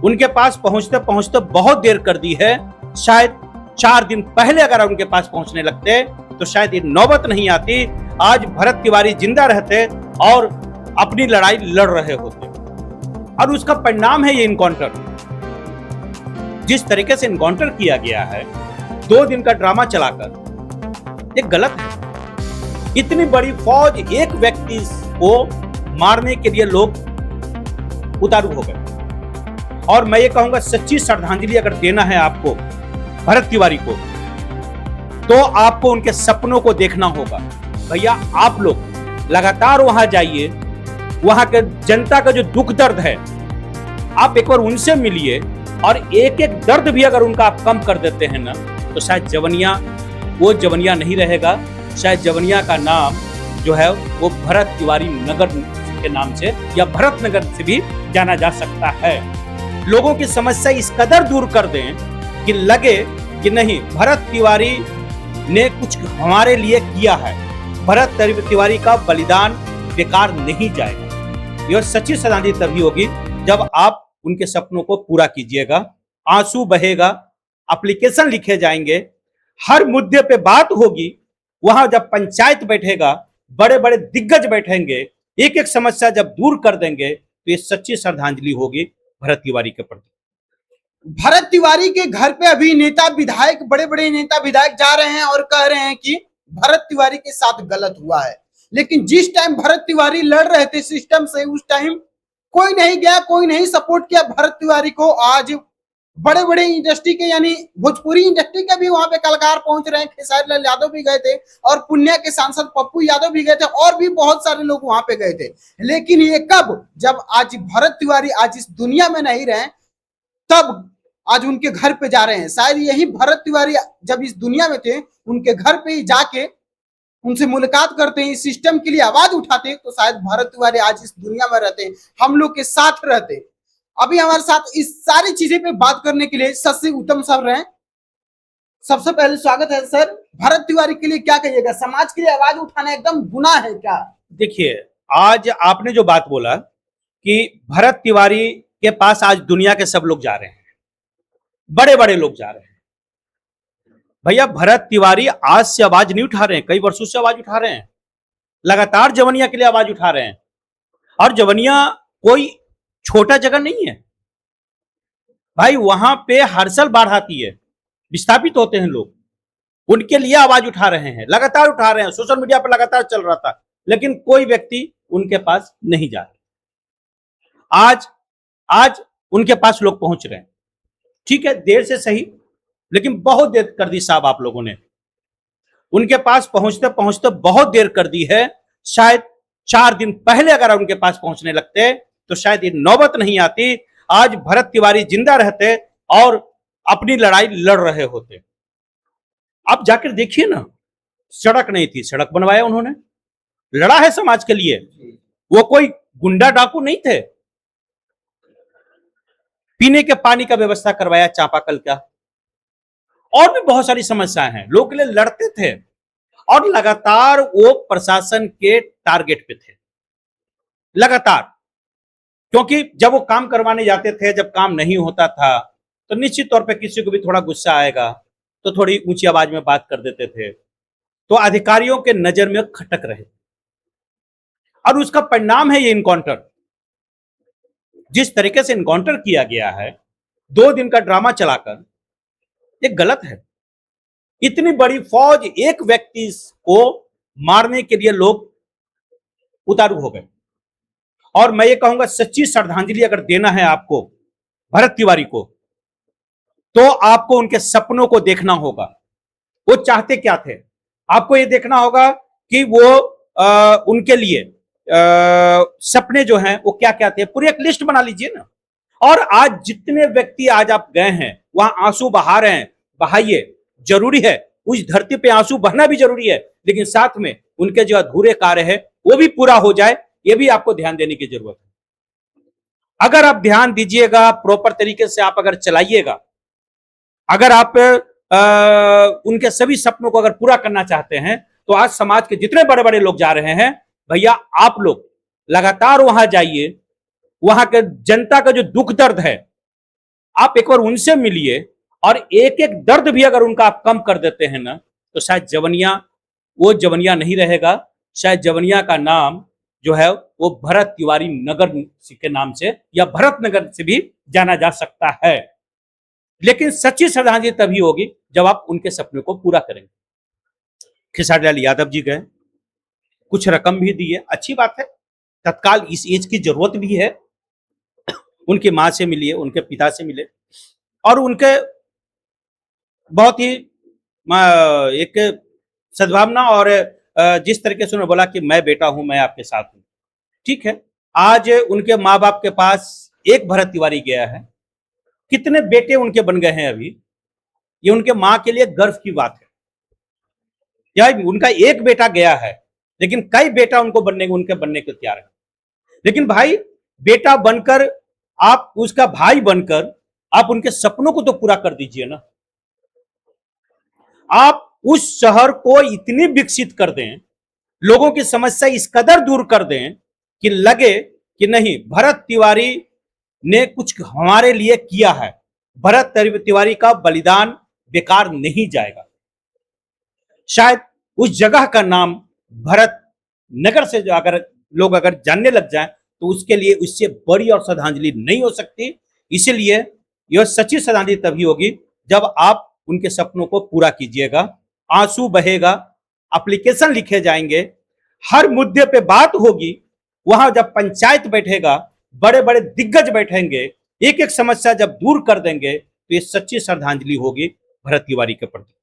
उनके पास पहुंचते पहुंचते बहुत देर कर दी है। शायद 4 दिन पहले अगर उनके पास पहुंचने लगते तो शायद ये नौबत नहीं आती। आज भरत तिवारी जिंदा रहते और अपनी लड़ाई लड़ रहे होते। और उसका परिणाम है ये इनकाउंटर। जिस तरीके से इनकाउंटर किया गया है 2 दिन का ड्रामा चलाकर, ये गलत है। इतनी बड़ी फौज एक व्यक्ति को मारने के लिए लोग उतारू हो गए। और मैं ये कहूंगा सच्ची श्रद्धांजलि अगर देना है आपको भरत तिवारी को, तो आपको उनके सपनों को देखना होगा। भैया आप लोग लगातार वहां जाइए, वहां के जनता का जो दुख दर्द है आप एक बार उनसे मिलिए, और एक एक दर्द भी अगर उनका आप कम कर देते हैं ना, तो शायद जवनिया वो जवनिया नहीं रहेगा। शायद जवनिया का नाम जो है वो भरत तिवारी नगर के नाम से या भरत नगर से भी जाना जा सकता है। लोगों की समस्या इस कदर दूर कर दें कि लगे कि नहीं, भरत तिवारी ने कुछ हमारे लिए किया है, भरत तिवारी का बलिदान बेकार नहीं जाएगा। यह सच्ची श्रद्धांजलि तभी होगी जब आप उनके सपनों को पूरा कीजिएगा। आंसू बहेगा, एप्लीकेशन लिखे जाएंगे, हर मुद्दे पे बात होगी। वहां जब पंचायत बैठेगा, बड़े बड़े दिग्गज बैठेंगे, एक एक समस्या जब दूर कर देंगे, तो ये सच्ची श्रद्धांजलि होगी भरत तिवारी के प्रति। भरत तिवारी के घर पे अभी नेता विधायक, बड़े बड़े नेता विधायक जा रहे हैं और कह रहे हैं कि भरत तिवारी के साथ गलत हुआ है। लेकिन जिस टाइम भरत तिवारी लड़ रहे थे सिस्टम से, उस टाइम कोई नहीं गया, कोई नहीं सपोर्ट किया भरत तिवारी को। आज बड़े बड़े इंडस्ट्री के, यानी भोजपुरी इंडस्ट्री के भी वहां पे कलाकार पहुंच रहे हैं। खेसारी लाल यादव भी गए थे और पुण्या के सांसद पप्पू यादव भी गए थे, और भी बहुत सारे लोग वहां पे गए थे। लेकिन ये कब, जब आज भरत तिवारी आज इस दुनिया में नहीं रहे, तब आज उनके घर पे जा रहे हैं। शायद यही भरत तिवारी जब इस दुनिया में थे, उनके घर पे ही जाके उनसे मुलाकात करते हैं, इस सिस्टम के लिए आवाज उठाते, तो शायद भरत तिवारी आज इस दुनिया में रहते, हम लोग के साथ रहते। अभी हमारे साथ इस सारी चीजें पे बात करने के लिए शशि उत्तम सर रहे। सबसे पहले स्वागत है सर। भरत तिवारी के लिए क्या कहिएगा? समाज के लिए आवाज उठाना एकदम गुनाह है क्या? देखिए, आज आपने जो बात बोला कि भरत तिवारी के पास आज दुनिया के सब लोग जा रहे हैं, बड़े बड़े लोग जा रहे हैं। भैया भरत तिवारी आज से आवाज नहीं उठा रहे हैं, कई वर्षों से आवाज उठा रहे हैं, लगातार जवनिया के लिए आवाज उठा रहे हैं। और जवनिया कोई छोटा जगह नहीं है भाई, वहां पे हर साल बाढ़ आती है, विस्थापित होते हैं लोग, उनके लिए आवाज उठा रहे हैं, लगातार उठा रहे हैं। सोशल मीडिया पर लगातार चल रहा था, लेकिन कोई व्यक्ति उनके पास नहीं जा रहा। आज उनके पास लोग पहुंच रहे हैं। ठीक है, देर से सही, लेकिन बहुत देर कर दी साहब आप लोगों ने। उनके पास पहुंचते पहुंचते बहुत देर कर दी है। शायद 4 दिन पहले अगर उनके पास पहुंचने लगते तो शायद ये नौबत नहीं आती। आज भरत तिवारी जिंदा रहते और अपनी लड़ाई लड़ रहे होते। आप जाकर देखिए ना, सड़क नहीं थी, सड़क बनवाया उन्होंने, लड़ा है समाज के लिए। वो कोई गुंडा डाकू नहीं थे। पीने के पानी का व्यवस्था करवाया चापाकल का, और भी बहुत सारी समस्याएं हैं, लोगों के लिए लड़ते थे। और लगातार वो प्रशासन के टारगेट पे थे, लगातार। क्योंकि जब वो काम करवाने जाते थे, जब काम नहीं होता था, तो निश्चित तौर पे किसी को भी थोड़ा गुस्सा आएगा, तो थोड़ी ऊंची आवाज में बात कर देते थे, तो अधिकारियों के नजर में खटक रहे। और उसका परिणाम है ये इनकाउंटर। जिस तरीके से इनकाउंटर किया गया है 2 दिन का ड्रामा चलाकर, ये गलत है। इतनी बड़ी फौज एक व्यक्ति को मारने के लिए लोग उतारू हो गए। और मैं ये कहूंगा सच्ची श्रद्धांजलि अगर देना है आपको भरत तिवारी को, तो आपको उनके सपनों को देखना होगा। वो चाहते क्या थे, आपको ये देखना होगा कि वो उनके लिए सपने जो हैं वो क्या क्या थे, पूरी एक लिस्ट बना लीजिए ना। और आज जितने व्यक्ति आज आप गए हैं वहां आंसू बहा रहे हैं, बहाइए, जरूरी है। उस धरती पे आंसू बहना भी जरूरी है, लेकिन साथ में उनके जो अधूरे कार्य है वो भी पूरा हो जाए, ये भी आपको ध्यान देने की जरूरत है। अगर आप ध्यान दीजिएगा, प्रॉपर तरीके से आप अगर चलाइएगा, अगर आप उनके सभी सपनों को अगर पूरा करना चाहते हैं, तो आज समाज के जितने बड़े बड़े लोग जा रहे हैं, भैया आप लोग लगातार वहां जाइए, वहां के जनता का जो दुख दर्द है आप एक बार उनसे मिलिए और एक एक दर्द भी अगर उनका आप कम कर देते हैं ना, तो शायद जवनिया वो जवनिया नहीं रहेगा। शायद जवनिया का नाम जो है वो भरत तिवारी नगर के नाम से या भरत नगर से भी जाना जा सकता है। लेकिन सच्ची श्रद्धांजलि तभी होगी जब आप उनके सपने को पूरा करेंगे। खेसारी लाल यादव जी गए, कुछ रकम भी दी है, अच्छी बात है, तत्काल इस एज की जरूरत भी है। उनकी माँ से मिलिए, उनके पिता से मिले और उनके बहुत ही एक सद्भावना और जिस तरीके से उन्होंने बोला कि मैं बेटा हूं, मैं आपके साथ हूं। ठीक है, आज उनके माँ बाप के पास एक भरत तिवारी गया है, कितने बेटे उनके बन गए हैं अभी, ये उनके माँ के लिए गर्व की बात है। या उनका एक बेटा गया है, लेकिन कई बेटा उनके बनने के तैयार है। लेकिन भाई, बेटा बनकर आप उसका भाई बनकर आप उनके सपनों को तो पूरा कर दीजिए ना। आप उस शहर को इतनी विकसित कर दें, लोगों की समस्या इस कदर दूर कर दें कि लगे कि नहीं, भरत तिवारी ने कुछ हमारे लिए किया है, भरत तिवारी का बलिदान बेकार नहीं जाएगा। शायद उस जगह का नाम भरत नगर से अगर लोग जानने लग जाएं, तो उसके लिए उससे बड़ी और श्रद्धांजलि नहीं हो सकती। इसीलिए यह सच्ची श्रद्धांजलि तभी होगी जब आप उनके सपनों को पूरा कीजिएगा। आंसू बहेगा, एप्लीकेशन लिखे जाएंगे, हर मुद्दे पे बात होगी। वहां जब पंचायत बैठेगा, बड़े बड़े दिग्गज बैठेंगे, एक एक समस्या जब दूर कर देंगे, तो ये सच्ची श्रद्धांजलि होगी भरत तिवारी के प्रति।